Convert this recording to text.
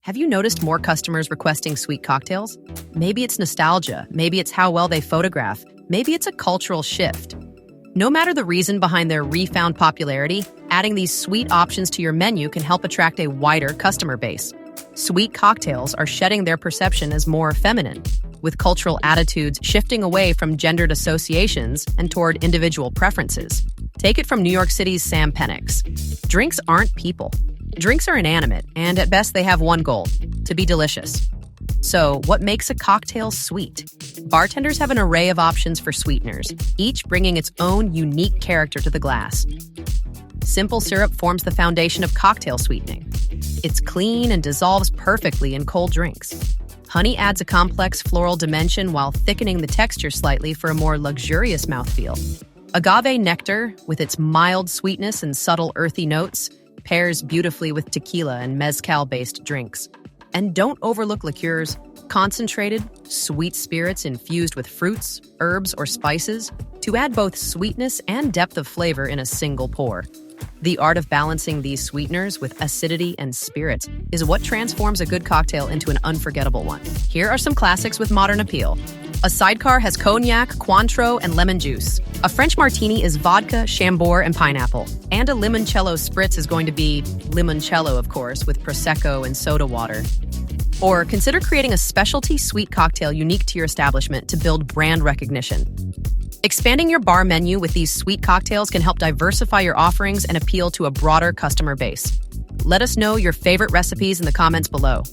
Have you noticed more customers requesting sweet cocktails? Maybe it's nostalgia, maybe it's how well they photograph, maybe it's a cultural shift. No matter the reason behind their refound popularity, adding these sweet options to your menu can help attract a wider customer base. Sweet cocktails are shedding their perception as more feminine, with cultural attitudes shifting away from gendered associations and toward individual preferences. Take it from New York City's Sam Penix. Drinks aren't people. Drinks are inanimate, and at best they have one goal: to be delicious. So, what makes a cocktail sweet? Bartenders have an array of options for sweeteners, each bringing its own unique character to the glass. Simple syrup forms the foundation of cocktail sweetening. It's clean and dissolves perfectly in cold drinks. Honey adds a complex floral dimension while thickening the texture slightly for a more luxurious mouthfeel. Agave nectar, with its mild sweetness and subtle earthy notes, pairs beautifully with tequila and mezcal-based drinks. And don't overlook liqueurs, concentrated, sweet spirits infused with fruits, herbs, or spices to add both sweetness and depth of flavor in a single pour. The art of balancing these sweeteners with acidity and spirit is what transforms a good cocktail into an unforgettable one. Here are some classics with modern appeal. A Sidecar has cognac, Cointreau, and lemon juice. A French Martini is vodka, Chambord, and pineapple. And a Limoncello Spritz is going to be limoncello, of course, with Prosecco and soda water. Or consider creating a specialty sweet cocktail unique to your establishment to build brand recognition. Expanding your bar menu with these sweet cocktails can help diversify your offerings and appeal to a broader customer base. Let us know your favorite recipes in the comments below.